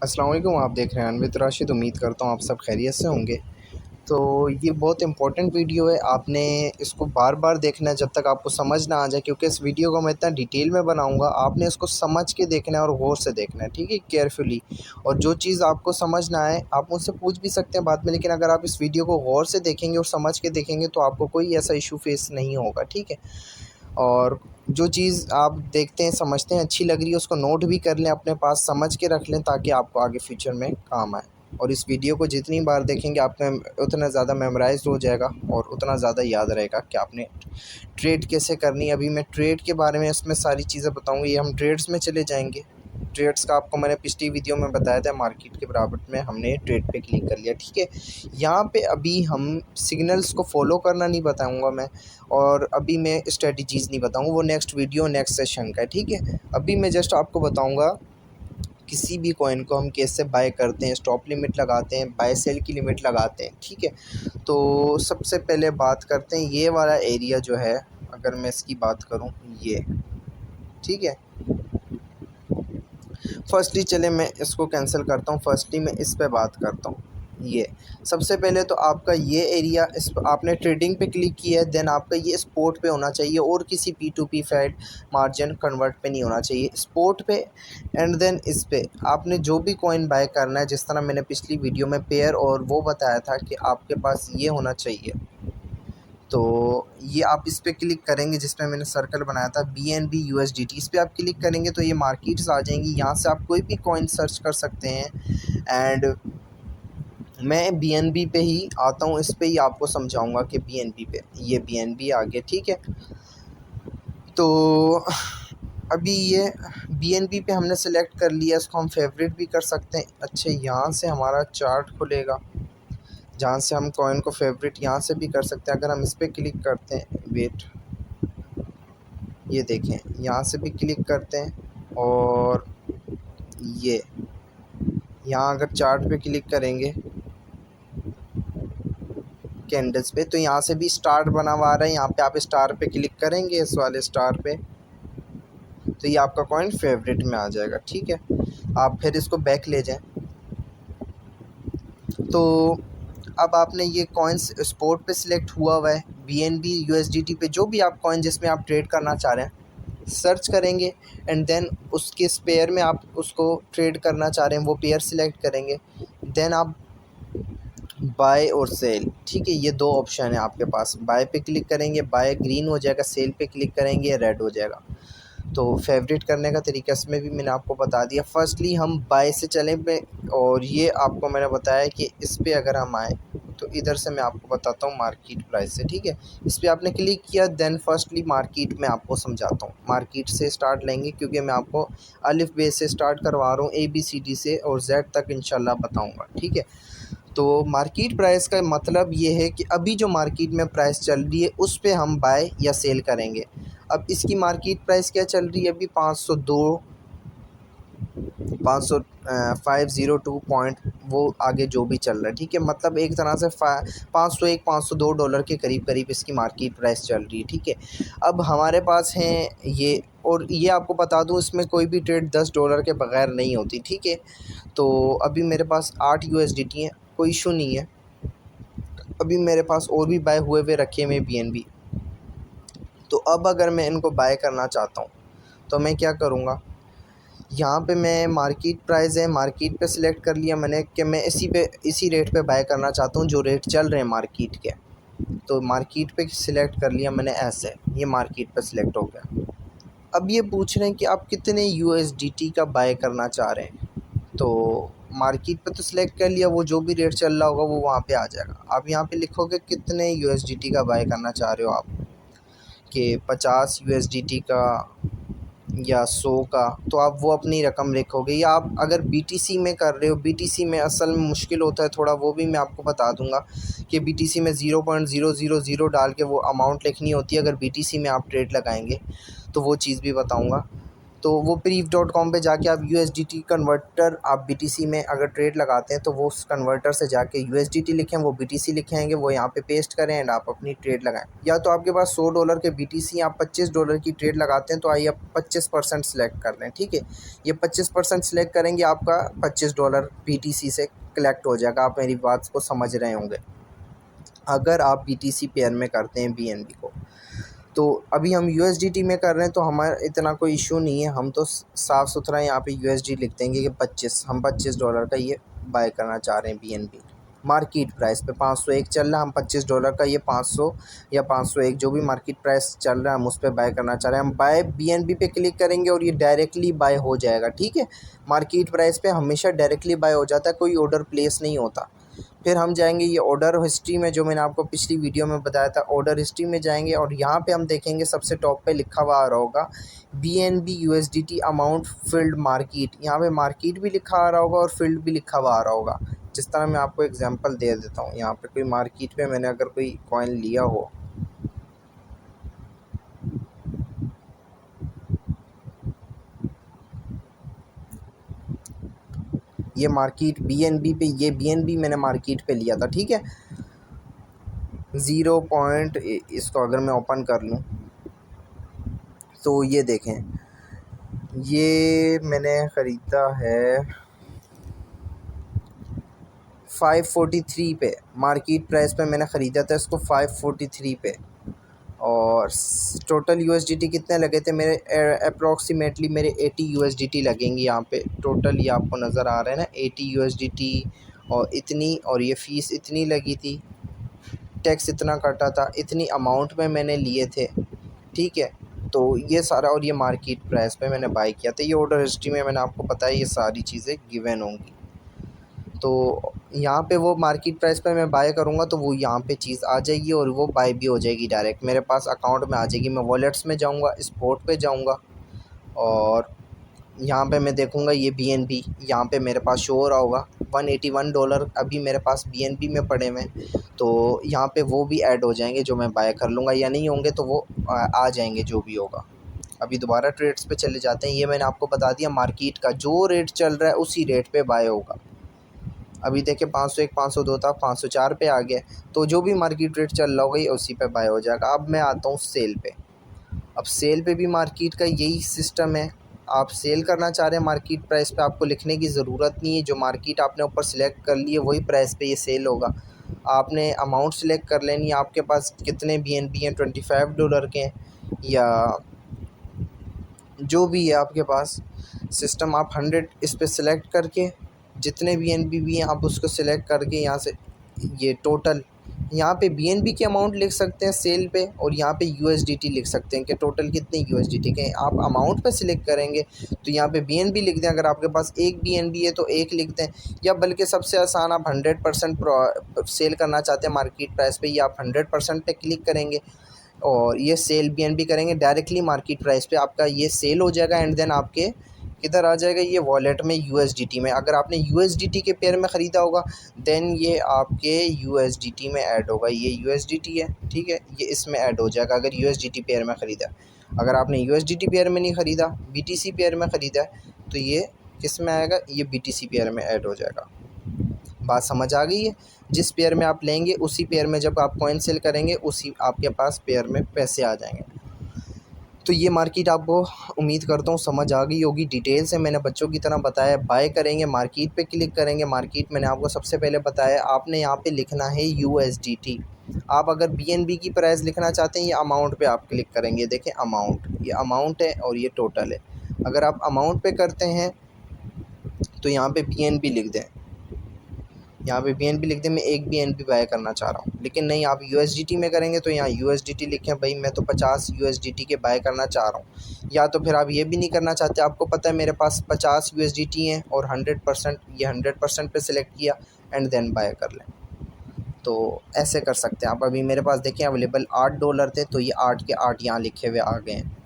अस्सलाम वालेकुम। आप देख रहे हैं अनवित राशिद। उम्मीद करता हूँ आप सब खैरियत से होंगे। तो ये बहुत इंपॉर्टेंट वीडियो है, आपने इसको बार बार देखना है जब तक आपको समझ ना आ जाए, क्योंकि इस वीडियो को मैं इतना डिटेल में बनाऊंगा, आपने इसको समझ के देखना है और गौर से देखना है, ठीक है, केयरफुली। और जो चीज़ आपको समझ ना आए आप मुझसे पूछ भी सकते हैं बाद में, लेकिन अगर आप इस वीडियो को गौर से देखेंगे और समझ के देखेंगे तो आपको कोई ऐसा इशू फेस नहीं होगा, ठीक है। और जो चीज़ आप देखते हैं समझते हैं अच्छी लग रही है उसको नोट भी कर लें, अपने पास समझ के रख लें, ताकि आपको आगे फ्यूचर में काम आए। और इस वीडियो को जितनी बार देखेंगे आप में उतना ज़्यादा मेमोराइज हो जाएगा और उतना ज़्यादा याद रहेगा कि आपने ट्रेड कैसे करनी है। अभी मैं ट्रेड के बारे में इसमें सारी चीज़ें बताऊँगा। ये हम ट्रेड्स में चले जाएंगे। ट्रेड्स का आपको मैंने पिछली वीडियो में बताया था, मार्केट के बराबर में हमने ट्रेड पे क्लिक कर लिया, ठीक है। यहाँ पे अभी हम सिग्नल्स को फॉलो करना नहीं बताऊंगा मैं, और अभी मैं स्ट्रेटजीज़ नहीं बताऊंगा, वो नेक्स्ट वीडियो नेक्स्ट सेशन का है, ठीक है। अभी मैं जस्ट आपको बताऊंगा किसी भी कॉइन को हम कैसे बाय करते हैं, स्टॉप लिमिट लगाते हैं, बाय सेल की लिमिट लगाते हैं, ठीक है। तो सबसे पहले बात करते हैं ये वाला एरिया जो है, अगर मैं इसकी बात करूँ, ये ठीक है। फर्स्टली चले मैं इसको कैंसिल करता हूँ, फर्स्टली मैं इस पे बात करता हूँ। ये सबसे पहले तो आपका ये एरिया, इस आपने ट्रेडिंग पे क्लिक किया है, देन आपका ये स्पोर्ट पे होना चाहिए और किसी P2P फेड मार्जिन कन्वर्ट पे नहीं होना चाहिए, स्पोर्ट पे। एंड देन इस पे आपने जो भी कॉइन बाय करना है, जिस तरह मैंने पिछली वीडियो में पेयर और वो बताया था कि आपके पास ये होना चाहिए। तो ये आप इस पे क्लिक करेंगे जिसमें मैंने सर्कल बनाया था BNB USDT, इस पे आप क्लिक करेंगे तो ये मार्केट्स आ जाएंगी। यहाँ से आप कोई भी कॉइन सर्च कर सकते हैं। एंड मैं BNB पे ही आता हूँ, इस पे ही आपको समझाऊंगा कि BNB पे, ये BNB आ गया, ठीक है। तो अभी ये BNB पे हमने सेलेक्ट कर लिया, इसको हम फेवरेट भी कर सकते हैं। अच्छा, यहाँ से हमारा चार्ट खुलेगा जहाँ से हम कॉइन को फेवरेट यहाँ से भी कर सकते हैं। अगर हम इस पर क्लिक करते हैं, वेट, ये देखें, यहाँ से भी क्लिक करते हैं और ये यहाँ अगर चार्ट पे क्लिक करेंगे कैंडल्स पे, तो यहाँ से भी स्टार बना हुआ आ रहा है। यहाँ पे आप स्टार पे क्लिक करेंगे, इस वाले स्टार पे, तो ये आपका कॉइन फेवरेट में आ जाएगा, ठीक है। आप फिर इसको बैक ले जाएं। तो अब आपने ये कॉइन्स स्पोर्ट पे सिलेक्ट हुआ है, BNB USDT पे, जो भी आप कॉइन जिसमें आप ट्रेड करना चाह रहे हैं सर्च करेंगे। एंड देन उसके पेयर में आप उसको ट्रेड करना चाह रहे हैं वो पेयर सिलेक्ट करेंगे। देन आप बाय और सेल, ठीक है, ये दो ऑप्शन है आपके पास। बाय पे क्लिक करेंगे, बाय ग्रीन हो जाएगा, सेल पे क्लिक करेंगे रेड हो जाएगा। तो फेवरेट करने का तरीका इसमें भी मैंने आपको बता दिया। फर्स्टली हम बाय से चलें पे, और ये आपको मैंने बताया कि इस पे अगर हम आए तो इधर से मैं आपको बताता हूँ मार्केट प्राइस से, ठीक है। इस पे आपने क्लिक किया, देन फर्स्टली मार्केट में आपको समझाता हूँ। मार्केट से स्टार्ट लेंगे क्योंकि मैं आपको अलिफ बे से स्टार्ट करवा रहा हूँ, ABCD से और Z तक इंशाल्लाह बताऊँगा, ठीक है। तो मार्केट प्राइस का मतलब ये है कि अभी जो मार्केट में प्राइस चल रही है उस पे हम बाय या सेल करेंगे। अब इसकी मार्केट प्राइस क्या चल रही है अभी? 502, 500, 502 पॉइंट, वो आगे जो भी चल रहा है, ठीक है। मतलब एक तरह से 501 $502 के करीब करीब इसकी मार्केट प्राइस चल रही है, ठीक है। अब हमारे पास हैं ये, और ये आपको बता दूं इसमें कोई भी ट्रेड $10 के बगैर नहीं होती, ठीक है। तो अभी मेरे पास 8 USDT है, कोई इशू नहीं है। अभी मेरे पास और भी बाय हुए हुए रखे हुए BNB। तो अब अगर मैं इनको बाय करना चाहता हूँ तो मैं क्या करूँगा, यहाँ पे मैं मार्केट प्राइस है, मार्केट पे सिलेक्ट कर लिया मैंने कि मैं इसी रेट पे बाय करना चाहता हूँ जो रेट चल रहे हैं मार्केट के। तो मार्केट पे सिलेक्ट कर लिया मैंने, ऐसे ये मार्केट पे सिलेक्ट हो गया। अब ये पूछ रहे हैं कि आप कितने USDT का बाय करना चाह रहे हैं। तो मार्केट पे तो सिलेक्ट कर लिया, वो जो भी रेट चल रहा होगा वो वहाँ पे आ जाएगा। आप यहाँ पे लिखोगे कितने USDT का बाय करना चाह रहे हो आप, कि 50 USDT का या 100 का, तो आप वो अपनी रकम लिखोगे। या आप अगर BTC में कर रहे हो, BTC में असल में मुश्किल होता है थोड़ा, वो भी मैं आपको बता दूंगा कि BTC में 0.000 डाल के वो अमाउंट लिखनी होती है अगर BTC में आप ट्रेड लगाएंगे, तो वो चीज़ भी बताऊंगा। तो वो preef.com पे जाके आप USDT कन्वर्टर आप BTC में अगर ट्रेड लगाते हैं तो वो उस कन्वर्टर से जाके USDT लिखें, वो BTC लिखेंगे, वो यहाँ पे पेस्ट करें एंड आप अपनी ट्रेड लगाएं। या तो आपके पास $100 के BTC आप $25 की ट्रेड लगाते हैं तो आइए आप 25% सेलेक्ट कर लें, ठीक है। ये 25% सेलेक्ट करेंगे, आपका $25 BTC से कलेक्ट हो जाएगा। आप मेरी बात को समझ रहे होंगे। अगर आप BTC पेयर में करते हैं BNB को, तो अभी हम USDT में कर रहे हैं तो हमारा इतना कोई इशू नहीं है। हम तो साफ़ सुथरा यहाँ पे USD लिख देंगे कि हम $25 का ये बाय करना चाह रहे हैं BNB। मार्केट प्राइस पे 501 चल रहा है, हम $25 का ये 500 या 501 जो भी मार्केट प्राइस चल रहा है हम उस पर बाय करना चाह रहे हैं। हम बाय BNB पे क्लिक करेंगे और ये डायरेक्टली बाय हो जाएगा, ठीक है। मार्केट प्राइस पे हमेशा डायरेक्टली बाय हो जाता है, कोई ऑर्डर प्लेस नहीं होता। फिर हम जाएंगे ये ऑर्डर हिस्ट्री में, जो मैंने आपको पिछली वीडियो में बताया था, ऑर्डर हिस्ट्री में जाएंगे और यहाँ पे हम देखेंगे सबसे टॉप पे लिखा हुआ आ रहा होगा BNB USDT amount field market. यहाँ पे मार्केट भी लिखा आ रहा होगा और फील्ड भी लिखा हुआ आ रहा होगा। जिस तरह मैं आपको एग्जांपल दे देता हूँ, यहाँ पे कोई मार्केट पे मैंने अगर कोई कॉइन लिया हो, ये मार्केट BNB पे, ये BNB मैंने मार्केट पे लिया था, ठीक है। 0 पॉइंट, इसको अगर मैं ओपन कर लूँ तो ये देखें, ये मैंने ख़रीदा है 543 पे। मार्केट प्राइस पे मैंने ख़रीदा था इसको 543 पे। और टोटल USDT कितने लगे थे मेरे? अप्रॉक्सीमेटली मेरे 80 USDT लगेंगे यहाँ पे टोटल। ये आपको नज़र आ रहा है ना, 80 USDT और इतनी, और ये फ़ीस इतनी लगी थी, टैक्स इतना कटा था, इतनी अमाउंट में मैंने लिए थे, ठीक है। तो ये सारा, और ये मार्केट प्राइस पे मैंने बाय किया था। ये ऑर्डर हिस्ट्री में मैंने आपको बताया ये सारी चीज़ें गिवन होंगी। तो यहाँ पे वो मार्केट प्राइस पे मैं बाय करूँगा तो वो यहाँ पे चीज़ आ जाएगी और वो बाय भी हो जाएगी, डायरेक्ट मेरे पास अकाउंट में आ जाएगी। मैं वॉलेट्स में जाऊँगा, स्पोर्ट पे जाऊँगा और यहाँ पे मैं देखूँगा ये BNB यहाँ पे मेरे पास शो हो रहा होगा। $181 अभी मेरे पास BNB में पड़े हुए हैं, तो यहाँ पे वो भी ऐड हो जाएंगे जो मैं बाय कर लूँगा, या नहीं होंगे तो वो आ जाएंगे जो भी होगा। अभी दोबारा ट्रेड्स पे चले जाते हैं। ये मैंने आपको बता दिया मार्केट का जो रेट चल रहा है उसी रेट पे बाय होगा। अभी देखिए 501 502 था, 504 पे आ गया, तो जो भी मार्केट रेट चल रहा होगा ये उसी पे बाय हो जाएगा। अब मैं आता हूँ सेल पे। अब सेल पे भी मार्केट का यही सिस्टम है। आप सेल करना चाह रहे हैं मार्केट प्राइस पे, आपको लिखने की ज़रूरत नहीं है। जो मार्केट आपने ऊपर सेलेक्ट कर ली है वही प्राइस पे ये सेल होगा। आपने अमाउंट सेलेक्ट कर लेनी है, आपके पास कितने BNB हैं, $25 के हैं या जो भी है आपके पास सिस्टम। आप 100 इस पे सेलेक्ट करके जितने BNB भी हैं आप उसको सेलेक्ट करके यहाँ से ये टोटल, यहाँ पे BNB की अमाउंट लिख सकते हैं सेल पे, और यहाँ पे USDT लिख सकते हैं कि टोटल कितने USDT के हैं। आप अमाउंट पे सिलेक्ट करेंगे तो यहाँ पे BNB लिख दें। अगर आपके पास एक BNB है तो एक लिख दें, या बल्कि सबसे आसान आप 100% सेल करना चाहते हैं मार्केट प्राइस पे, ये आप 100% पे क्लिक करेंगे और ये सेल BNB करेंगे, डायरेक्टली मार्केट प्राइस पे आपका ये सेल हो जाएगा। एंड देन आपके किधर आ जाएगा, ये वॉलेट में USDT में। अगर आपने USDT के पेयर में ख़रीदा होगा देन ये आपके USDT में ऐड होगा। ये USDT है, ठीक है, ये इसमें ऐड हो जाएगा अगर USDT पेयर में ख़रीदा। अगर आपने USDT पेयर में नहीं ख़रीदा, BTC पेयर में ख़रीदा है, तो ये किस में आएगा, ये BTC पेयर में ऐड हो जाएगा। बात समझ आ गई है? जिस पेयर में आप लेंगे उसी पेयर में जब आप कॉइन सेल करेंगे उसी आपके पास पेयर में पैसे आ जाएंगे। तो ये मार्केट आपको उम्मीद करता हूँ समझ आ गई होगी। डिटेल से मैंने बच्चों की तरह बताया। बाय करेंगे, मार्केट पे क्लिक करेंगे। मार्केट मैंने आपको सबसे पहले बताया, आपने यहाँ पे लिखना है USDT। आप अगर BNB की प्राइस लिखना चाहते हैं, ये अमाउंट पे आप क्लिक करेंगे। देखें अमाउंट, ये अमाउंट है और ये टोटल है। अगर आप अमाउंट पे करते हैं तो यहाँ पे BNB लिख दें, यहाँ पे BNB लिख दें। मैं एक BNB बाय करना चाह रहा हूँ, लेकिन नहीं, आप USDT में करेंगे तो यहाँ USDT लिखें। भाई मैं तो 50 USDT के बाय करना चाह रहा हूँ। या तो फिर आप ये भी नहीं करना चाहते, आपको पता है मेरे पास 50 USDT हैं और 100%, ये 100% पे सिलेक्ट किया एंड देन बाय कर लें, तो ऐसे कर सकते हैं आप। अभी मेरे पास देखें अवेलेबल $8 थे, तो ये 8 के 8 यहाँ लिखे हुए आ गए हैं।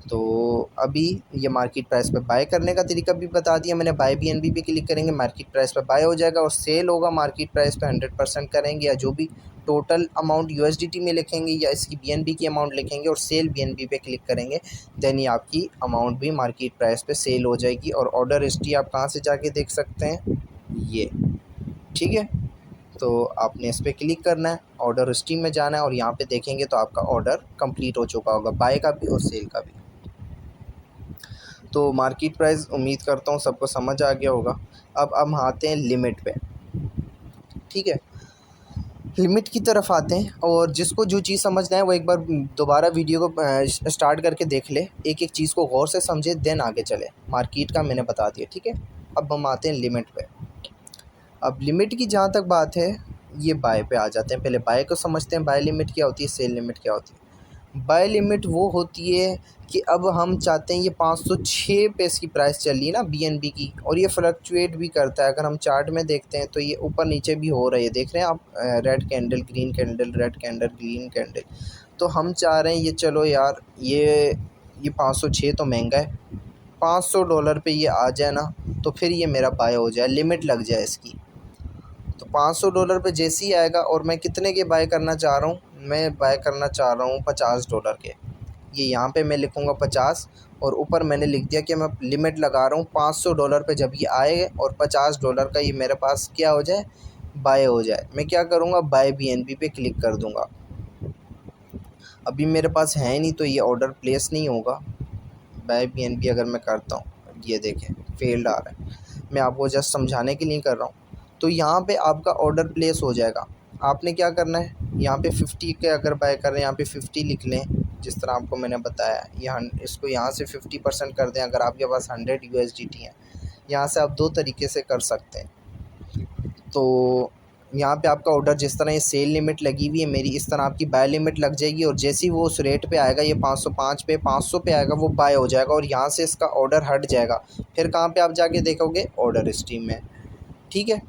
तो अभी ये मार्केट प्राइस पे बाय करने का तरीका भी बता दिया मैंने। बाय BNB पे क्लिक करेंगे, मार्केट प्राइस पे बाय हो जाएगा और सेल होगा मार्केट प्राइस पे। 100% करेंगे या जो भी टोटल अमाउंट यूएसडीटी में लिखेंगे या इसकी बीएनबी की अमाउंट लिखेंगे और सेल बीएनबी पे क्लिक करेंगे, देन ये आपकी अमाउंट भी मार्केट प्राइस पे सेल हो जाएगी। और ऑर्डर हिस्ट्री आप कहाँ से जाके देख सकते हैं, ये ठीक है। तो आपने इस पर क्लिक करना है, ऑर्डर हिस्ट्री में जाना है और यहाँ पे देखेंगे तो आपका ऑर्डर कंप्लीट हो चुका होगा, बाय का भी और सेल का भी। तो मार्केट प्राइस उम्मीद करता हूँ सबको समझ आ गया होगा। अब हम आते हैं लिमिट पे, ठीक है। लिमिट की तरफ आते हैं और जिसको जो चीज़ समझना है वो एक बार दोबारा वीडियो को स्टार्ट करके देख ले, एक एक चीज़ को गौर से समझे, देन आगे चले। मार्केट का मैंने बता दिया, ठीक है। अब हम आते हैं लिमिट पे। अब लिमिट की जहाँ तक बात है, ये बाय पे आ जाते हैं। पहले बाय को समझते हैं, बाय लिमिट क्या होती है, सेल लिमिट क्या होती है। बाय लिमिट वो होती है कि अब हम चाहते हैं, ये 506 पे इसकी प्राइस चल रही है ना बीएनबी की, और ये फ्लक्चुएट भी करता है। अगर हम चार्ट में देखते हैं तो ये ऊपर नीचे भी हो रही है, देख रहे हैं आप, red candle green candle, red candle green candle. तो हम चाह रहे हैं ये, चलो यार ये 506 तो महंगा है, $500 पे ये आ जाए ना, तो फिर ये मेरा बाय हो जाए, लिमिट लग जाए इसकी। तो $500 पे जैसे ही आएगा, और मैं कितने के बाय करना चाह रहा हूँ, मैं बाय करना चाह रहा हूँ $50 के। ये यहाँ पे मैं लिखूँगा 50 और ऊपर मैंने लिख दिया कि मैं लिमिट लगा रहा हूँ $500 पे, जब ये आए और $50 का ये मेरे पास क्या हो जाए, बाय हो जाए। मैं क्या करूँगा, बाय बीएनबी पे क्लिक कर दूँगा। अभी मेरे पास है नहीं तो ये ऑर्डर प्लेस नहीं होगा। बाय बीएनबी अगर मैं करता हूँ, ये देखें फेल्ड आ रहा है, मैं आपको जस्ट समझाने के लिए कर रहा हूँ। तो यहाँ पे आपका ऑर्डर प्लेस हो जाएगा। आपने क्या करना है, यहाँ पे 50 के अगर बाय कर रहे हैं, यहाँ पे 50 लिख लें, जिस तरह आपको मैंने बताया। यहाँ इसको यहाँ से 50% कर दें, अगर आपके पास 100 यूएसडीटी हैं। यहाँ से आप दो तरीके से कर सकते हैं। तो यहाँ पे आपका ऑर्डर, जिस तरह ये सेल लिमिट लगी हुई है मेरी, इस तरह आपकी बाय लिमिट लग जाएगी, और जैसे ही वो उस रेट पे आएगा, ये 505 पे 500 पे आएगा, वो बाय हो जाएगा और यहाँ से इसका ऑर्डर हट जाएगा। फिर कहाँ पे आप जाके देखोगे, ऑर्डर स्ट्रीम में, ठीक है।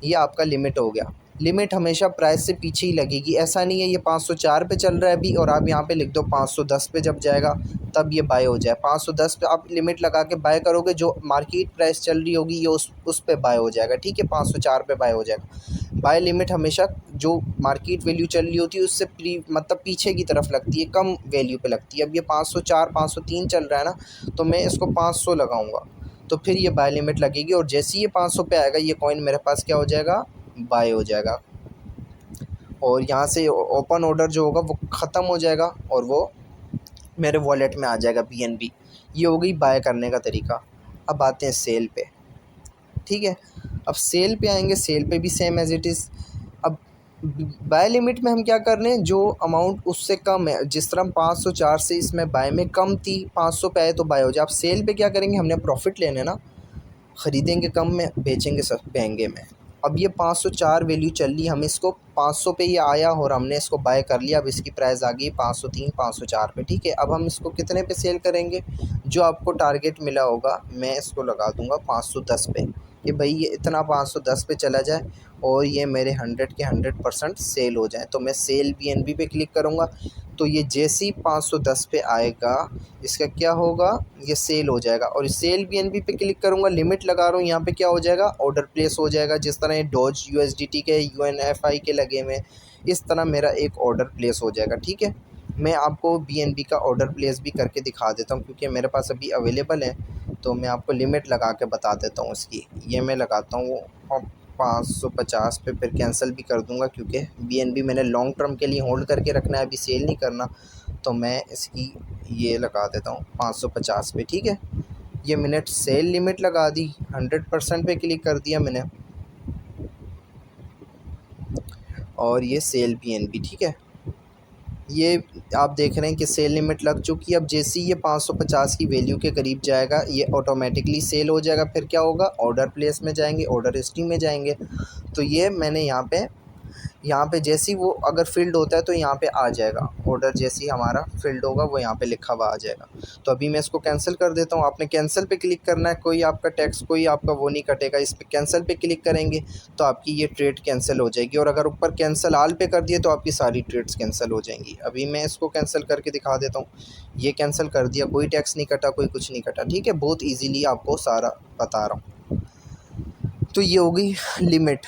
ये आपका लिमिट हो गया। लिमिट हमेशा प्राइस से पीछे ही लगेगी, ऐसा नहीं है ये 504 पे चल रहा है अभी और आप यहाँ पे लिख दो 510 पे जब जाएगा तब ये बाय हो जाए। 510 पे आप लिमिट लगा के बाय करोगे, जो मार्केट प्राइस चल रही होगी ये उस पे बाय हो जाएगा, ठीक है। 504 पे बाय हो जाएगा। बाय लिमिट हमेशा जो मार्केट वैल्यू चल रही होती है उससे मतलब पीछे की तरफ लगती है, कम वैल्यू पे लगती है। अब ये 504 503 चल रहा है ना, तो मैं इसको 500 लगाऊंगा, तो फिर ये बाय लिमिट लगेगी, और जैसे ही ये 500 पे आएगा, ये कॉइन मेरे पास क्या हो जाएगा, बाय हो जाएगा। और यहाँ से ओपन ऑर्डर जो होगा वो ख़त्म हो जाएगा और वो मेरे वॉलेट में आ जाएगा बीएनबी। ये हो गई बाय करने का तरीका। अब आते हैं सेल पे, ठीक है। अब सेल पे आएंगे, सेल पे भी सेम एज इट इज़। अब बाय लिमिट में हम क्या कर रहे हैं, जो अमाउंट उससे कम है, जिस तरह 504 से इसमें बाय में कम थी, 500 पे आए तो बाय हो जाए। अब सेल पे क्या करेंगे, हमने प्रॉफिट लेने ना, ख़रीदेंगे कम में, बेचेंगे महंगे में। अब ये 504 वैल्यू चल रही, हम इसको 500 पे ये आया और हमने इसको बाय कर लिया। अब इसकी प्राइस आ गई 503 504 पे, ठीक है। अब हम इसको कितने पे सेल करेंगे, जो आपको टारगेट मिला होगा, मैं इसको लगा दूंगा 510 पे, कि भाई ये इतना 510 पे चला जाए और ये मेरे 100 के 100% सेल हो जाए। तो मैं सेल बीएनबी पे क्लिक करूँगा, तो ये जैसे ही 510 पे आएगा, इसका क्या होगा, ये सेल हो जाएगा। और सेल बीएनबी पे क्लिक करूँगा, लिमिट लगा रहा हूँ, यहाँ पे क्या हो जाएगा, ऑर्डर प्लेस हो जाएगा। जिस तरह ये डॉज यूएसडीटी के, यूएनएफआई के लगे हुए, इस तरह मेरा एक ऑर्डर प्लेस हो जाएगा, ठीक है। मैं आपको बीएनबी का ऑर्डर प्लेस भी करके दिखा देता हूँ, क्योंकि मेरे पास अभी अवेलेबल है, तो मैं आपको लिमिट लगा के बता देता हूँ इसकी। ये मैं लगाता हूँ 550 पे, फिर कैंसिल भी कर दूंगा, क्योंकि बीएनबी मैंने लॉन्ग टर्म के लिए होल्ड करके रखना है, अभी सेल नहीं करना। तो मैं इसकी ये लगा देता हूँ 550 पे, ठीक है। ये मैंने सेल लिमिट लगा दी, 100% पे क्लिक कर दिया मैंने, और ये सेल बीएनबी, ठीक है। ये आप देख रहे हैं कि सेल लिमिट लग चुकी है। अब जैसे ही ये 550 की वैल्यू के करीब जाएगा, ये ऑटोमेटिकली सेल हो जाएगा। फिर क्या होगा, ऑर्डर प्लेस में जाएंगे, ऑर्डर हिस्ट्री में जाएंगे, तो ये मैंने यहाँ पे जैसे ही वो अगर फ़िल्ड होता है तो यहाँ पे आ जाएगा ऑर्डर, जैसे ही हमारा फ़िल्ड होगा वो यहाँ पे लिखा हुआ आ जाएगा। तो अभी मैं इसको कैंसिल कर देता हूँ। आपने कैंसिल पे क्लिक करना है, कोई आपका टैक्स, कोई आपका वो नहीं कटेगा। इस पर कैंसिल पे क्लिक करेंगे तो आपकी ये ट्रेड कैंसिल हो जाएगी, और अगर ऊपर कैंसिल आल पे कर दिए तो आपकी सारी ट्रेड्स कैंसिल हो जाएंगी। अभी मैं इसको कैंसिल करके दिखा देता हूँ। ये कैंसिल कर दिया, कोई टैक्स नहीं कटा, कोई कुछ नहीं कटा, ठीक है। बहुत ईजीली आपको सारा बता रहा हूँ। तो ये हो गई लिमिट।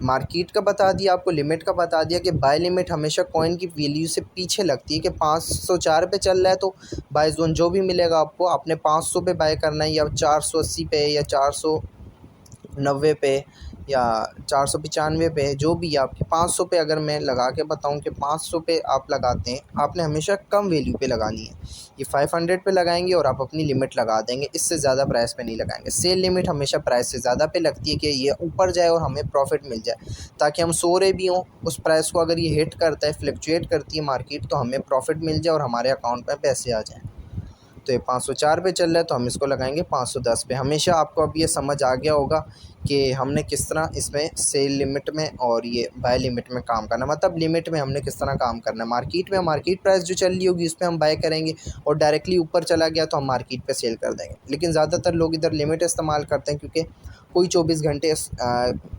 मार्केट का बता दिया, आपको लिमिट का बता दिया कि बाय लिमिट हमेशा कॉइन की वैल्यू से पीछे लगती है कि 504 पे चल रहा है तो बाय जोन जो भी मिलेगा आपको आपने 500 पे बाय करना है, या 480 पे, या 490 पे, या 495 पे, जो भी आपके 500 पे अगर मैं लगा के बताऊं कि 500 पे आप लगाते हैं, आपने हमेशा कम वैल्यू पे लगानी है। ये 500 पे लगाएंगे और आप अपनी लिमिट लगा देंगे, इससे ज़्यादा प्राइस पे नहीं लगाएंगे। सेल लिमिट हमेशा प्राइस से ज़्यादा पे लगती है कि ये ऊपर जाए और हमें प्रॉफिट मिल जाए, ताकि हम सो रहे भी हों उस प्राइस को, अगर ये हिट करता है, फ्लक्चुएट करती है मार्केट, तो हमें प्रॉफिट मिल जाए और हमारे अकाउंट में पैसे आ जाएँ। तो ये 504 पे चल रहा है तो हम इसको लगाएंगे 510 पे। हमेशा आपको अब ये समझ आ गया होगा कि हमने किस तरह इसमें सेल लिमिट में और ये बाय लिमिट में काम करना, मतलब लिमिट में हमने किस तरह काम करना है। मार्केट में मार्केट प्राइस जो चल रही होगी उस पर हम बाय करेंगे, और डायरेक्टली ऊपर चला गया तो हम मार्केट पे सेल कर देंगे। लेकिन ज़्यादातर लोग इधर लिमिट इस्तेमाल करते हैं, क्योंकि कोई 24 घंटे इस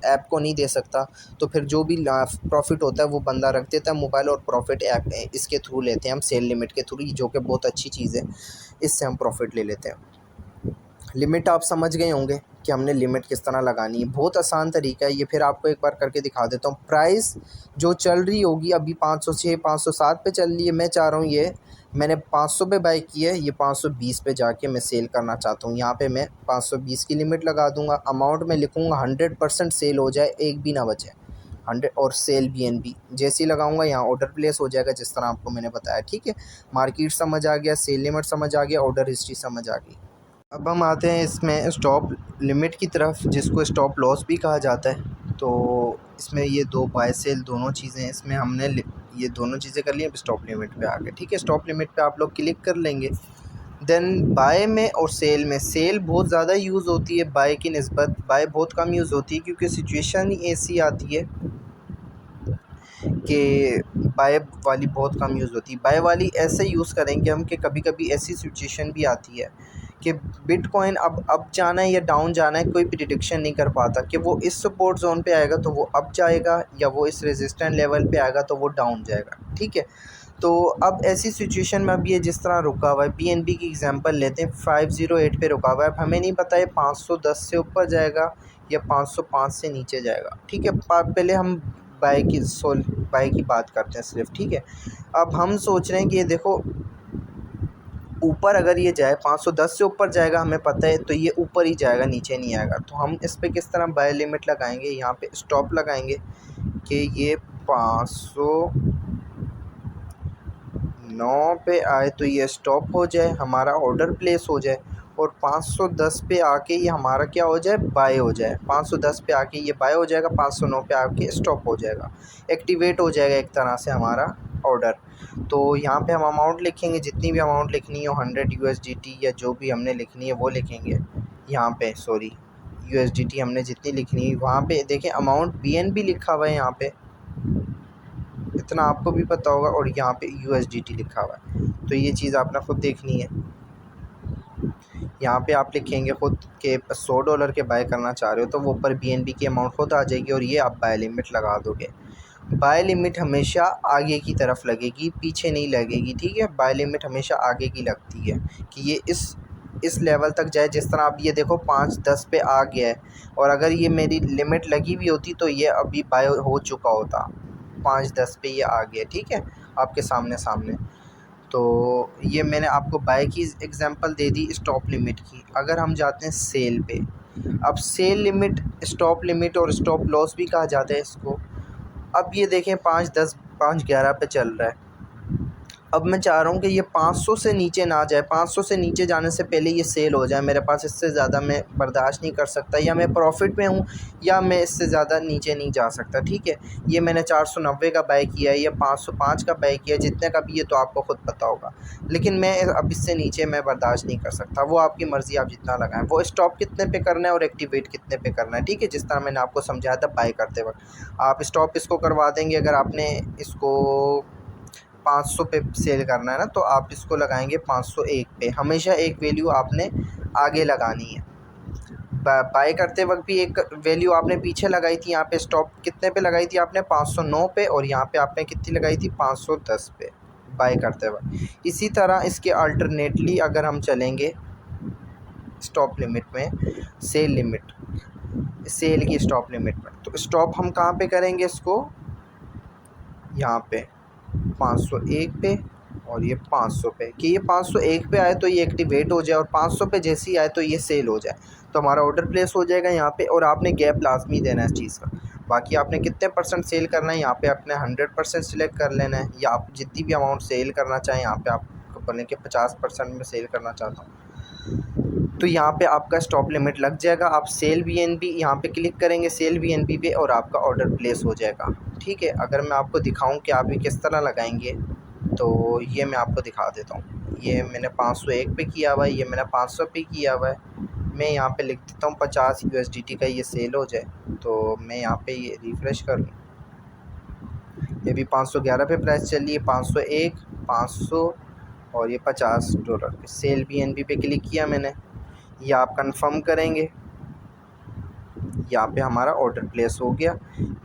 ऐप को नहीं दे सकता, तो फिर जो भी प्रॉफिट होता है वो बंदा रख देता है मोबाइल, और प्रॉफिट ऐप इसके थ्रू लेते हैं हम, सेल लिमिट के थ्रू, जो कि बहुत अच्छी चीज़ है, इससे हम प्रॉफिट ले लेते हैं। लिमिट आप समझ गए होंगे कि हमने लिमिट किस तरह लगानी है, बहुत आसान तरीका है ये। फिर आपको एक बार करके दिखा देता हूँ। प्राइस जो चल रही होगी अभी 506 507 पे चल रही है, मैं चाह रहा हूँ ये मैंने 500 पे बाई की है, ये 520 पे जाके मैं सेल करना चाहता हूँ। यहाँ पे मैं 520 की लिमिट लगा दूँगा, अमाउंट में लिखूँगा 100% सेल हो जाए, एक भी ना बचे 100, और सेल BNB जैसे ही लगाऊंगा यहाँ ऑर्डर प्लेस हो जाएगा, जिस तरह आपको मैंने बताया। ठीक है, मार्केट समझ आ गया, सेल लिमिट समझ आ गया, ऑर्डर हिस्ट्री समझ आ गई। अब हम आते हैं इसमें स्टॉप लिमिट की तरफ, जिसको स्टॉप लॉस भी कहा जाता है। तो इसमें ये दो बाय सेल दोनों चीज़ें हैं, इसमें हमने ये दोनों चीज़ें कर ली। अब स्टॉप लिमिट पे आ गए। ठीक है, स्टॉप लिमिट पे आप लोग क्लिक कर लेंगे। देन बाय में और सेल में, सेल बहुत ज़्यादा यूज़ होती है बाय की निस्बत, बाय बहुत कम यूज़ होती है, क्योंकि सिचुएशन ही ऐसी आती है कि बाय वाली बहुत कम यूज़ होती है। बाय वाली ऐसे यूज़ करेंगे हम कि कभी कभी ऐसी सिचुएशन भी आती है कि बिटकॉइन अब जाना है या डाउन जाना है, कोई प्रिडिक्शन नहीं कर पाता कि वो इस सपोर्ट जोन पे आएगा तो वो अप जाएगा, या वो इस रेजिस्टेंट लेवल पे आएगा तो वो डाउन जाएगा। ठीक है, तो अब ऐसी सिचुएशन में अब ये जिस तरह रुका हुआ है, BNB की एग्जांपल लेते हैं, 508 पे रुका हुआ है। अब हमें नहीं पता है 510 से ऊपर जाएगा या 505 से नीचे जाएगा। ठीक है, पहले हम बाय की बात करते हैं सिर्फ। ठीक है, अब हम सोच रहे हैं कि ये देखो ऊपर अगर ये जाए 510 से ऊपर जाएगा, हमें पता है, तो ये ऊपर ही जाएगा, नीचे नहीं आएगा। तो हम इस पर किस तरह बाय लिमिट लगाएंगे, यहाँ पे स्टॉप लगाएंगे कि ये 509 पे आए तो ये स्टॉप हो जाए, हमारा ऑर्डर प्लेस हो जाए, और 510 पे आके ये हमारा क्या हो जाए, बाय हो जाए। 510 पे आके ये बाय हो जाएगा, 509 पे आके स्टॉप हो जाएगा, एक्टिवेट हो जाएगा एक तरह से हमारा ऑर्डर। तो यहाँ पे हम अमाउंट लिखेंगे, जितनी भी अमाउंट लिखनी है 100 USDT या जो भी हमने लिखनी है वो लिखेंगे। यहाँ पे सॉरी USDT हमने जितनी लिखनी है, वहाँ पे देखें अमाउंट BNB लिखा हुआ है, यहाँ पे इतना आपको भी पता होगा, और यहाँ पे USDT लिखा हुआ है। तो ये चीज़ आपने खुद देखनी है। यहाँ पे आप लिखेंगे खुद के $100 के बाय करना चाह रहे हो, तो वो ऊपर BNB की अमाउंट खुद आ जाएगी, और ये आप बाय लिमिट लगा दोगे। बाय लिमिट हमेशा आगे की तरफ लगेगी, पीछे नहीं लगेगी। ठीक है, बाय लिमिट हमेशा आगे की लगती है कि ये इस लेवल तक जाए। जिस तरह आप ये देखो 510 पे आ गया है, और अगर ये मेरी लिमिट लगी हुई होती तो ये अभी बाय हो चुका होता। 510 पे ये आ गया। ठीक है, आपके सामने। तो ये मैंने आपको बाय की एग्जांपल दे दी स्टॉप लिमिट की। अगर हम जाते हैं सेल पे, अब सेल लिमिट, स्टॉप लिमिट और स्टॉप लॉस भी कहा जाता है इसको। अब ये देखें 510 511 पे चल रहा है। अब मैं चाह रहा हूँ कि ये 500 से नीचे ना जाए, 500 से नीचे जाने से पहले ये सेल हो जाए। मेरे पास इससे ज़्यादा मैं बर्दाश्त नहीं कर सकता, या मैं प्रॉफिट में हूँ, या मैं इससे ज़्यादा नीचे नहीं जा सकता। ठीक है, ये मैंने 490 का बाय किया है या 505 का बाय किया, जितने का भी ये तो आपको ख़ुद पता होगा, लेकिन मैं अब इससे नीचे मैं बर्दाश्त नहीं कर सकता। वो आपकी मर्ज़ी, आप जितना लगाएं। वो स्टॉप कितने पे करना है और एक्टिवेट कितने पे करना है। ठीक है, जिस तरह मैंने आपको समझाया था बाय करते वक्त, आप स्टॉप इसको करवा देंगे। अगर आपने इसको 500 पे सेल करना है ना, तो आप इसको लगाएंगे 501 पे। हमेशा एक वैल्यू आपने आगे लगानी है। बाय करते वक्त भी एक वैल्यू आपने पीछे लगाई थी। यहाँ पे स्टॉप कितने पे लगाई थी आपने, 509 पे, और यहाँ पे आपने कितनी लगाई थी, 510 पे बाय करते वक्त। इसी तरह इसके अल्टरनेटली अगर हम चलेंगे स्टॉप लिमिट में, सेल लिमिट, सेल की स्टॉप लिमिट में। तो स्टॉप हम कहाँ पे करेंगे इसको, यहाँ पे 501 पे और ये 500 पे, कि ये 501 पे आए तो ये एक्टिवेट हो जाए और 500 पे जैसे ही आए तो ये सेल हो जाए, तो हमारा ऑर्डर प्लेस हो जाएगा यहाँ पे। और आपने गैप लाजमी देना है इस चीज़ का। बाकी आपने कितने परसेंट सेल करना है यहाँ पे आपने 100% सिलेक्ट कर लेना है, या आप जितनी भी अमाउंट सेल करना चाहें। यहाँ पे आप बोलें कि 50% में सेल करना चाहता हूँ, तो यहाँ पे आपका स्टॉप लिमिट लग जाएगा। आप सेल BNB यहाँ पे क्लिक करेंगे, सेल BNB पे, और आपका ऑर्डर प्लेस हो जाएगा। ठीक है, अगर मैं आपको दिखाऊं कि आप ये किस तरह लगाएंगे, तो ये मैं आपको दिखा देता हूँ। ये मैंने 501 पे किया हुआ है, ये मैंने 500 पे किया हुआ है। मैं यहाँ पे लिख देता हूँ 50 USDT का ये सेल हो जाए, तो मैं यहाँ पे ये रिफ़्रेश कर लूँ। ये भी 511 पे प्राइस चल रही है, 501, 500 और ये $50 सेल BNB पे क्लिक किया मैंने। ये आप कंफर्म करेंगे, यहाँ पे हमारा ऑर्डर प्लेस हो गया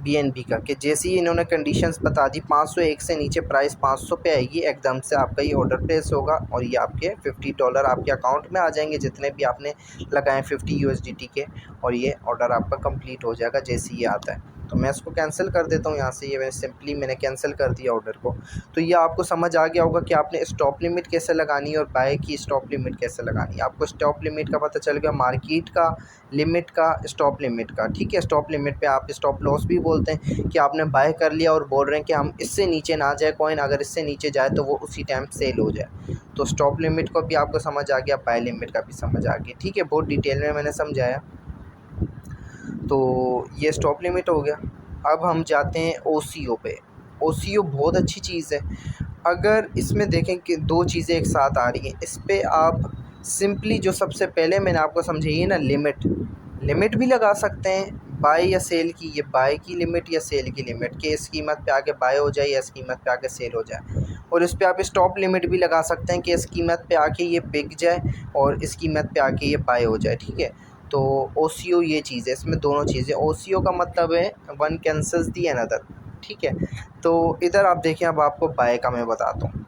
BNB का। कि जैसे ही इन्होंने कंडीशंस बता दी 501 से नीचे प्राइस 500 पे आएगी, एकदम से आपका ये ऑर्डर प्लेस होगा और ये आपके $50 आपके अकाउंट में आ जाएंगे, जितने भी आपने लगाए 50 USDT के, और ये ऑर्डर आपका कंप्लीट हो जाएगा जैसे ये आता है। तो मैं इसको कैंसिल कर देता हूँ यहाँ से, ये मैंने कैंसिल कर दिया ऑर्डर को। तो ये आपको समझ आ गया होगा कि आपने स्टॉप लिमिट कैसे लगानी है और बाय की स्टॉप लिमिट कैसे लगानी है। आपको स्टॉप लिमिट का पता चल गया, मार्केट का, लिमिट का, स्टॉप लिमिट का। ठीक है, स्टॉप लिमिट पे आप स्टॉप लॉस भी बोलते हैं, कि आपने बाय कर लिया और बोल रहे हैं कि हम इससे नीचे ना जाए कॉइन, अगर इससे नीचे जाए तो वो उसी टाइम सेल हो जाए। तो स्टॉप लिमिट को भी आपको समझ आ गया, बाय लिमिट का भी समझ आ गया। ठीक है, बहुत डिटेल में मैंने समझाया। तो ये स्टॉप लिमिट हो गया। अब हम जाते हैं OCO पे। OCO बहुत अच्छी चीज़ है। अगर इसमें देखें कि दो चीज़ें एक साथ आ रही हैं, इस पे आप सिंपली जो सबसे पहले मैंने आपको समझाई है ना, लिमिट भी लगा सकते हैं बाय या सेल की। ये बाय की लिमिट या सेल की लिमिट, कि इस कीमत पे आके बाय हो जाए या इस कीमत पे आके सेल हो जाए। और इस पे आप स्टॉप लिमिट भी लगा सकते हैं कि इस कीमत पे आके ये बिक जाए और इस कीमत पे आके ये बाय हो जाए। ठीक है, तो OCO ये चीज़ है, इसमें दोनों चीज़ें। OCO का मतलब है वन कैंसल्स दी अनदर। ठीक है, तो इधर आप देखें, अब आपको बाय का मैं बताता हूँ।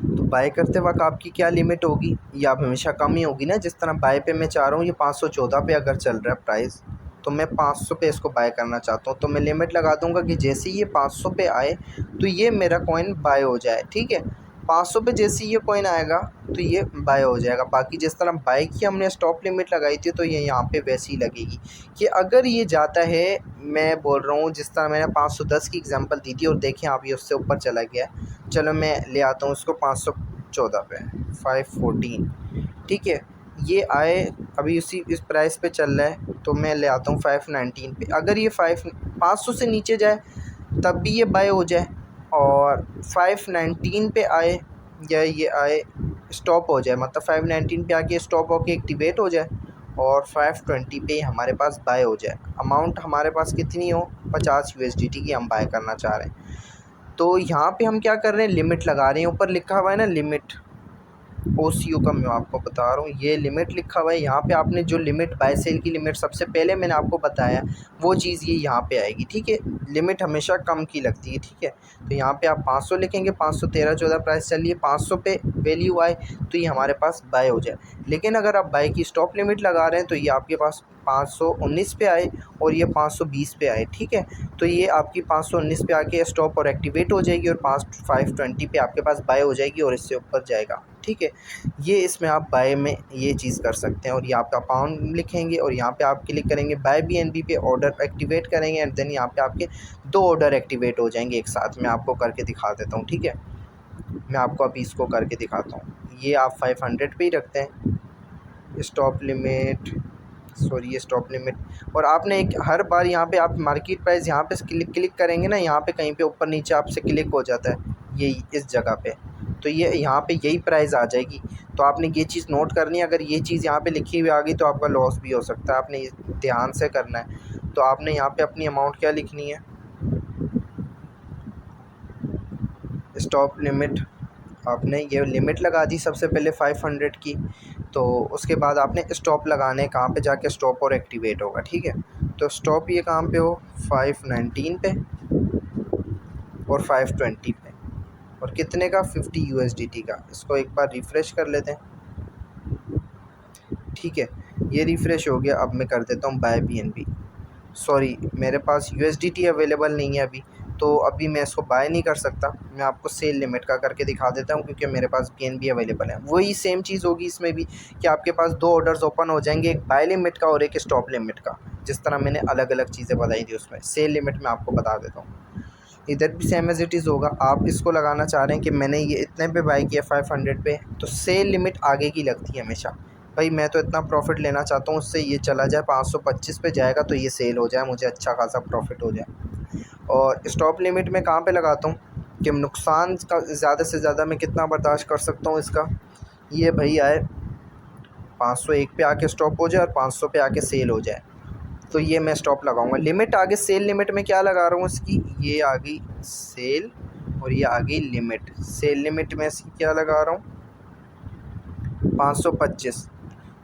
तो बाय करते वक्त आपकी क्या लिमिट होगी, ये आप हमेशा कम ही होगी ना। जिस तरह बाय पे मैं चाह रहा हूँ, ये 514 पे अगर चल रहा है प्राइस, तो मैं 500 पे इसको बाय करना चाहता हूँ, तो मैं लिमिट लगा दूंगा कि जैसे ही ये 500 पे आए तो ये मेरा कॉइन बाय हो जाए। ठीक है, 500 पे जैसे ही ये कॉइन आएगा तो ये बाय हो जाएगा। बाकी जिस तरह बाय की हमने स्टॉप लिमिट लगाई थी, तो ये यहाँ पे वैसी ही लगेगी, कि अगर ये जाता है, मैं बोल रहा हूँ जिस तरह मैंने 510 की एग्जांपल दी थी, और देखें आप ये उससे ऊपर चला गया। चलो मैं ले आता हूँ उसको 514 पे, 514। ठीक है, ये आए, अभी उसी इस प्राइस पे चल रहा है, तो मैं ले आता हूँ 519 पे। अगर ये 500 से नीचे जाए तब भी ये बाय हो जाए, और 519 पे आए या ये आए स्टॉप हो जाए, मतलब 519 पे आके स्टॉप होके एक्टिवेट हो जाए, और 520 पे हमारे पास बाय हो जाए। अमाउंट हमारे पास कितनी हो, 50 USDT की हम बाय करना चाह रहे हैं। तो यहाँ पे हम क्या कर रहे हैं, लिमिट लगा रहे हैं। ऊपर लिखा हुआ है ना लिमिट, OCO का मैं आपको बता रहा हूँ, ये लिमिट लिखा हुआ है। यहाँ पे आपने जो लिमिट, बाय सेल की लिमिट सबसे पहले मैंने आपको बताया, वो चीज़ ये यहाँ पे आएगी। ठीक है, लिमिट हमेशा कम की लगती है। ठीक है, तो यहाँ पे आप 500 लिखेंगे, 513-14 प्राइस चलिए, 500 पे वैल्यू आए तो ये हमारे पास बाय हो जाए। लेकिन अगर आप बाय की स्टॉप लिमिट लगा रहे हैं, तो ये आपके पास 519 पे आए और ये 520 पे आए। ठीक है, तो ये आपकी 519 पे आके स्टॉप और एक्टिवेट हो जाएगी, और 520 पे आपके पास बाय हो जाएगी और इससे ऊपर जाएगा। ठीक है, ये इसमें आप बाय में ये चीज़ कर सकते हैं। और ये आपका पाउंड लिखेंगे और यहाँ पे आप क्लिक करेंगे बाय BNB पे, ऑर्डर एक्टिवेट करेंगे, एंड देन यहाँ पे आपके 2 ऑर्डर एक्टिवेट हो जाएंगे एक साथ। मैं आपको करके दिखा देता हूँ। ठीक है, मैं आपको अभी इसको करके दिखाता हूँ। ये आप 500 पे ही रखते हैं स्टॉप लिमिट, सॉरी ये स्टॉप लिमिट। और आपने एक हर बार यहाँ पे आप मार्केट प्राइस यहाँ पे क्लिक करेंगे ना, यहाँ पे कहीं पे ऊपर नीचे आपसे क्लिक हो जाता है ये इस जगह पे, तो ये यहाँ पे यही प्राइस आ जाएगी। तो आपने ये चीज़ नोट करनी है, अगर ये चीज़ यहाँ पे लिखी हुई आ गई तो आपका लॉस भी हो सकता है, आपने ध्यान से करना है। तो आपने यहाँ पे अपनी अमाउंट क्या लिखनी है, स्टॉप लिमिट, आपने ये लिमिट लगा दी सबसे पहले 500 की, तो उसके बाद आपने स्टॉप लगाने, कहाँ पे जाके स्टॉप और एक्टिवेट होगा। ठीक है, तो स्टॉप ये कहाँ पे हो, 519 पे और 520 पे, और कितने का, 50 USDT का। इसको एक बार रिफ़्रेश कर लेते हैं। ठीक है, ये रिफ़्रेश हो गया। अब मैं कर देता हूँ बाय BNB। सॉरी, मेरे पास USDT अवेलेबल नहीं है अभी, तो अभी मैं इसको बाय नहीं कर सकता। मैं आपको सेल लिमिट का करके दिखा देता हूँ क्योंकि मेरे पास BNB अवेलेबल है। वही सेम चीज़ होगी इसमें भी कि आपके पास 2 ऑर्डर्स ओपन हो जाएंगे, एक बाय लिमिट का और एक स्टॉप लिमिट का। जिस तरह मैंने अलग अलग चीज़ें बताई थी उसमें सेल लिमिट में आपको बता देता हूँ। इधर भी सेम एज़ इट इज़ होगा। आप इसको लगाना चाह रहे हैं कि मैंने ये इतने पे बाय किया 500 पे, तो सेल लिमिट आगे की लगती है हमेशा। भाई मैं तो इतना प्रॉफिट लेना चाहता हूँ, उससे ये चला जाए 525 पे जाएगा तो ये सेल हो जाए, मुझे अच्छा खासा प्रॉफिट हो जाए। और स्टॉप लिमिट मैं कहाँ पे लगाता हूँ कि नुकसान का ज़्यादा से ज़्यादा मैं कितना बर्दाश्त कर सकता हूँ इसका। ये भाई आए 501 पे आके स्टॉप हो जाए और 500 पे आके सेल हो जाए, तो ये मैं स्टॉप लगाऊंगा। लिमिट आगे सेल लिमिट में क्या लगा रहा हूँ इसकी, ये आ गई सेल और ये आ गई लिमिट। सेल लिमिट में इसकी क्या लगा रहा हूँ 525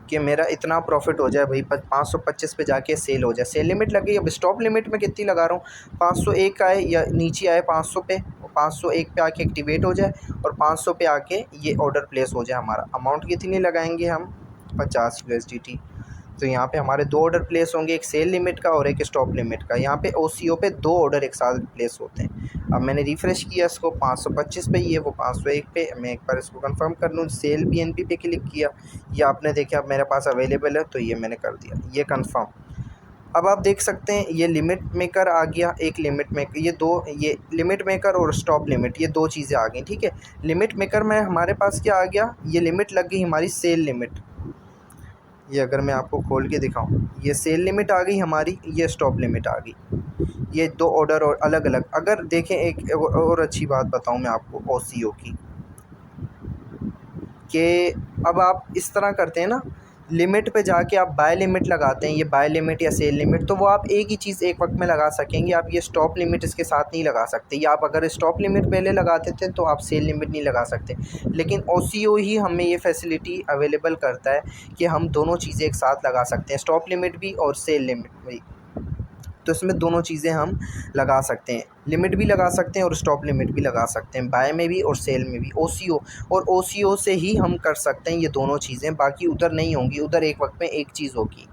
कि मेरा इतना प्रॉफिट हो जाए भाई 525 पे जाके सेल हो जाए। सेल लिमिट लगी। अब स्टॉप लिमिट में कितनी लगा रहा हूँ 501 आए या नीचे आए 500 पे, 501 पे आके एक्टिवेट हो जाए और 500 पे आके ये ऑर्डर प्लेस हो जाए। हमारा अमाउंट कितनी लगाएंगे हम 50 USDT। तो यहाँ पे हमारे 2 ऑर्डर प्लेस होंगे, एक सेल लिमिट का और एक स्टॉप लिमिट का। यहाँ पे OCO पे 2 ऑर्डर एक साथ प्लेस होते हैं। अब मैंने रिफ़्रेश किया इसको 525 पे, ये वो 501 पे। मैं एक बार इसको कंफर्म कर लूँ, सेल BNB पे क्लिक किया, ये आपने देखा अब मेरे पास अवेलेबल है, तो ये मैंने कर दिया, ये कंफर्म। अब आप देख सकते हैं ये लिमिट मेकर आ गया, एक लिमिट मेकर, ये लिमिट मेकर और स्टॉप लिमिट, ये 2 चीज़ें आ गई। ठीक है, लिमिट मेकर में हमारे पास क्या आ गया, ये लिमिट लग गई हमारी सेल लिमिट। ये अगर मैं आपको खोल के दिखाऊं, ये सेल लिमिट आ गई हमारी, ये स्टॉप लिमिट आ गई। ये 2 ऑर्डर और अलग अलग। अगर देखें एक और अच्छी बात बताऊं मैं आपको OCO की, कि अब आप इस तरह करते हैं ना, लिमिट पे जाके आप बाय लिमिट लगाते हैं, ये बाय लिमिट या सेल लिमिट, तो वो आप एक ही चीज़ एक वक्त में लगा सकेंगे। आप ये स्टॉप लिमिट इसके साथ नहीं लगा सकते, या आप अगर स्टॉप लिमिट पहले लगाते थे तो आप सेल लिमिट नहीं लगा सकते। लेकिन OCO ही हमें ये फैसिलिटी अवेलेबल करता है कि हम दोनों चीज़ें एक साथ लगा सकते हैं, स्टॉप लिमिट भी और सेल लिमिट भी। तो इसमें दोनों चीज़ें हम लगा सकते हैं, लिमिट भी लगा सकते हैं और स्टॉप लिमिट भी लगा सकते हैं, बाय में भी और सेल में भी। OCO और OCO से ही हम कर सकते हैं ये दोनों चीज़ें, बाकी उधर नहीं होंगी। उधर एक वक्त में एक चीज़ होगी,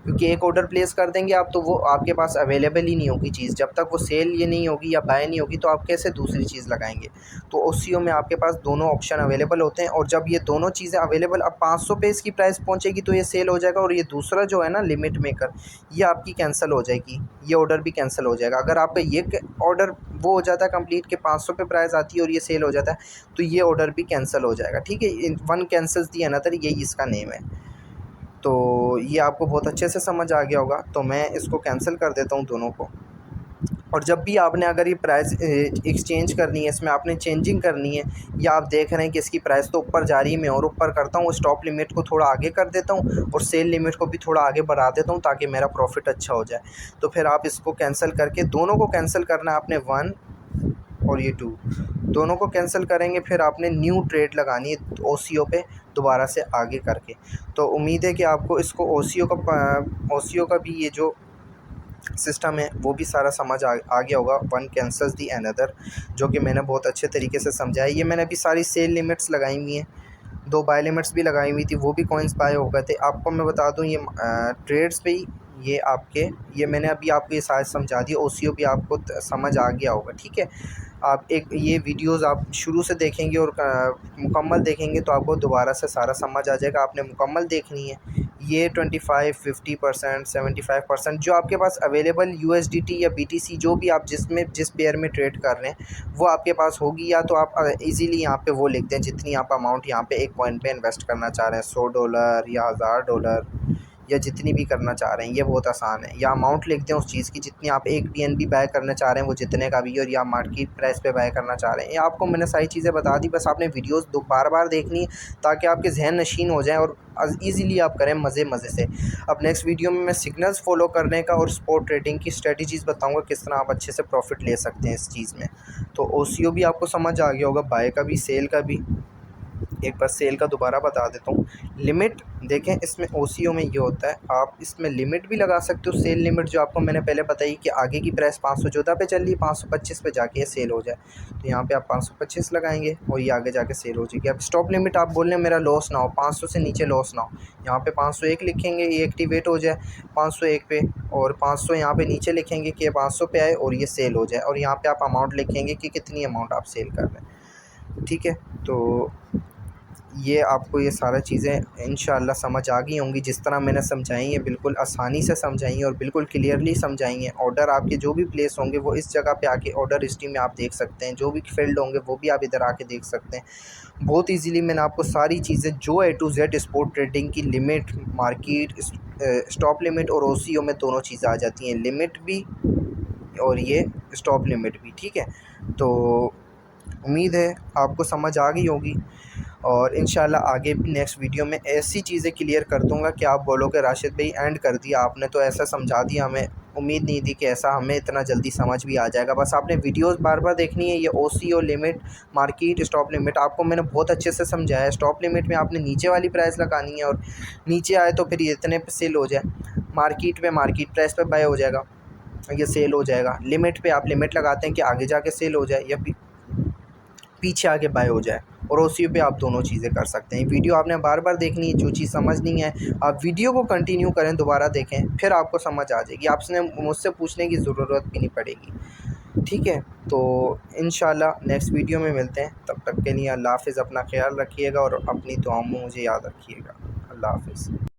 क्योंकि एक ऑर्डर प्लेस कर देंगे आप तो वो आपके पास अवेलेबल ही नहीं होगी चीज़। जब तक वो सेल ये नहीं होगी या बाय नहीं होगी तो आप कैसे दूसरी चीज़ लगाएंगे। तो OCO में आपके पास दोनों ऑप्शन अवेलेबल होते हैं, और जब ये दोनों चीज़ें अवेलेबल, अब 500 पे इसकी प्राइस पहुंचेगी तो ये सेल हो जाएगा, और ये दूसरा जो है ना लिमिट मेकर, ये आपकी कैंसिल हो जाएगी, ये ऑर्डर भी कैंसिल हो जाएगा। अगर आपका ये ऑर्डर वो हो जाता है कंप्लीट के 500 पे प्राइस आती है और ये सेल हो जाता है, तो ये ऑर्डर भी कैंसिल हो जाएगा। ठीक है, वन कैंसल्स दी अनदर, यही इसका नेम है। तो ये आपको बहुत अच्छे से समझ आ गया होगा। तो मैं इसको कैंसिल कर देता हूँ दोनों को। और जब भी आपने अगर ये प्राइस एक्सचेंज करनी है, इसमें आपने चेंजिंग करनी है, या आप देख रहे हैं कि इसकी प्राइस तो ऊपर जा रही है, मैं और ऊपर करता हूँ, स्टॉप लिमिट को थोड़ा आगे कर देता हूँ और सेल लिमिट को भी थोड़ा आगे बढ़ा देता हूँ ताकि मेरा प्रॉफिट अच्छा हो जाए। तो फिर आप इसको कैंसिल करके, दोनों को कैंसिल करना है आपने, 1 और ये 2 दोनों को कैंसिल करेंगे। फिर आपने न्यू ट्रेड लगानी है OCO पे दोबारा से आगे करके। तो उम्मीद है कि आपको इसको OCO का भी ये जो सिस्टम है वो भी सारा समझ आ गया होगा। वन कैंसल्स दी अनदर, जो कि मैंने बहुत अच्छे तरीके से समझाया। ये मैंने अभी सारी सेल लिमिट्स लगाई हुई हैं, 2 बाय लिमिट्स भी लगाई हुई थी, वो भी कॉइन्स बाय हो गए थे। आपको मैं बता दूं ये ट्रेड्स पे ही ये आपके, ये मैंने अभी आपको ये सारा समझा दिया। OCO भी आपको समझ आ गया होगा। ठीक है, आप एक ये वीडियोस आप शुरू से देखेंगे और मुकम्मल देखेंगे तो आपको दोबारा से सारा समझ आ जाएगा। आपने मुकम्मल देखनी है। ये 25, 50%, 75% जो आपके पास अवेलेबल USDT या BTC, जो भी आप जिस पेयर में ट्रेड कर रहे हैं वो आपके पास होगी। या तो आप इजीली यहाँ पे वो लिख दें जितनी आप अमाउंट यहाँ पे एक कॉइन पे इन्वेस्ट करना चाह रहे हैं, $100 या $1000 या जितनी भी करना चाह रहे हैं, ये बहुत आसान है। या अमाउंट लिख दें उस चीज़ की जितनी आप एक BNB बाय करना चाह रहे हैं वो जितने का भी है, और या मार्केट प्राइस पे बाय करना चाह रहे हैं। ये आपको मैंने सारी चीज़ें बता दी, बस आपने वीडियोस बार बार देखनी है ताकि आपके जहन नशीन हो जाए और ईज़िली आप करें मज़े से। अब नेक्स्ट वीडियो में मैं सिग्नल्स फॉलो करने का और स्पॉट ट्रेडिंग की स्ट्रेटजीज़ बताऊँगा, किस तरह आप अच्छे से प्रॉफिट ले सकते हैं इस चीज़ में। तो OCO भी आपको समझ आ गया होगा, बाय का भी, सेल का भी। एक बार सेल का दोबारा बता देता हूँ। लिमिट देखें, इसमें ओसीओ में ये होता है, आप इसमें लिमिट भी लगा सकते हो। सेल लिमिट जो आपको मैंने पहले बताई कि आगे की प्राइस 514 पे चल रही है, 525 पे जाके ये सेल हो जाए, तो यहाँ पे आप 525 लगाएंगे और ये आगे जाके सेल हो जाएगी। अब स्टॉप लिमिट आप बोल रहे हैं मेरा लॉस ना हो, 500 से नीचे लॉस ना हो, यहाँ पे 501 लिखेंगे, ये एक्टिवेट हो जाए 501 पे, और 500 यहाँ पे नीचे लिखेंगे कि ये 500 पे आए और ये सेल हो जाए, और यहाँ पे आप अमाउंट लिखेंगे कि कितनी अमाउंट आप सेल कर रहे हैं। ठीक है, तो ये आपको ये सारा चीज़ें इंशाअल्लाह समझ आ गई होंगी। जिस तरह मैंने समझाई है बिल्कुल आसानी से समझाई है और बिल्कुल क्लियरली समझाई हैं। ऑर्डर आपके जो भी प्लेस होंगे वो इस जगह पे आके ऑर्डर हिस्ट्री में आप देख सकते हैं, जो भी फील्ड होंगे वो भी आप इधर आके देख सकते हैं। बहुत ईजीली मैंने आपको सारी चीज़ें जो ए टू जेड स्पोर्ट ट्रेडिंग की लिमिट, मार्केट, स्टॉप लिमिट और ओसीओ में दोनों चीज़ें आ जाती हैं, लिमिट भी और ये स्टॉप लिमिट भी। ठीक है, तो उम्मीद है आपको समझ आ गई होगी, और इंशाल्लाह आगे भी नेक्स्ट वीडियो में ऐसी चीज़ें क्लियर कर दूंगा कि आप बोलोगे राशिद भाई एंड कर दिया आपने, तो ऐसा समझा दिया, हमें उम्मीद नहीं थी कि ऐसा हमें इतना जल्दी समझ भी आ जाएगा। बस आपने वीडियोस बार बार देखनी है। ये OCO, limit, market, stop limit आपको मैंने बहुत अच्छे से समझाया है। स्टॉप लिमिट में आपने नीचे वाली प्राइस लगानी है और नीचे आए तो फिर ये इतने पे सेल हो जाए। मार्केट में मार्केट प्राइस पे बाय हो जाएगा, ये सेल हो जाएगा। लिमिट पे आप लिमिट लगाते हैं कि आगे जाके सेल हो जाए या पीछे आके बाय हो जाए, और ओसीओ पे आप दोनों चीज़ें कर सकते हैं। वीडियो आपने बार बार देखनी है, जो चीज़ समझ नहीं है आप वीडियो को कंटिन्यू करें, दोबारा देखें, फिर आपको समझ आ जाएगी, आपसे मुझसे पूछने की ज़रूरत भी नहीं पड़ेगी। ठीक है, तो इंशाल्लाह नेक्स्ट वीडियो में मिलते हैं, तब तक के लिए अल्लाह हाफ़िज़। अपना ख्याल रखिएगा और अपनी दुआओं में मुझे याद रखिएगा। अल्लाह हाफ़िज़।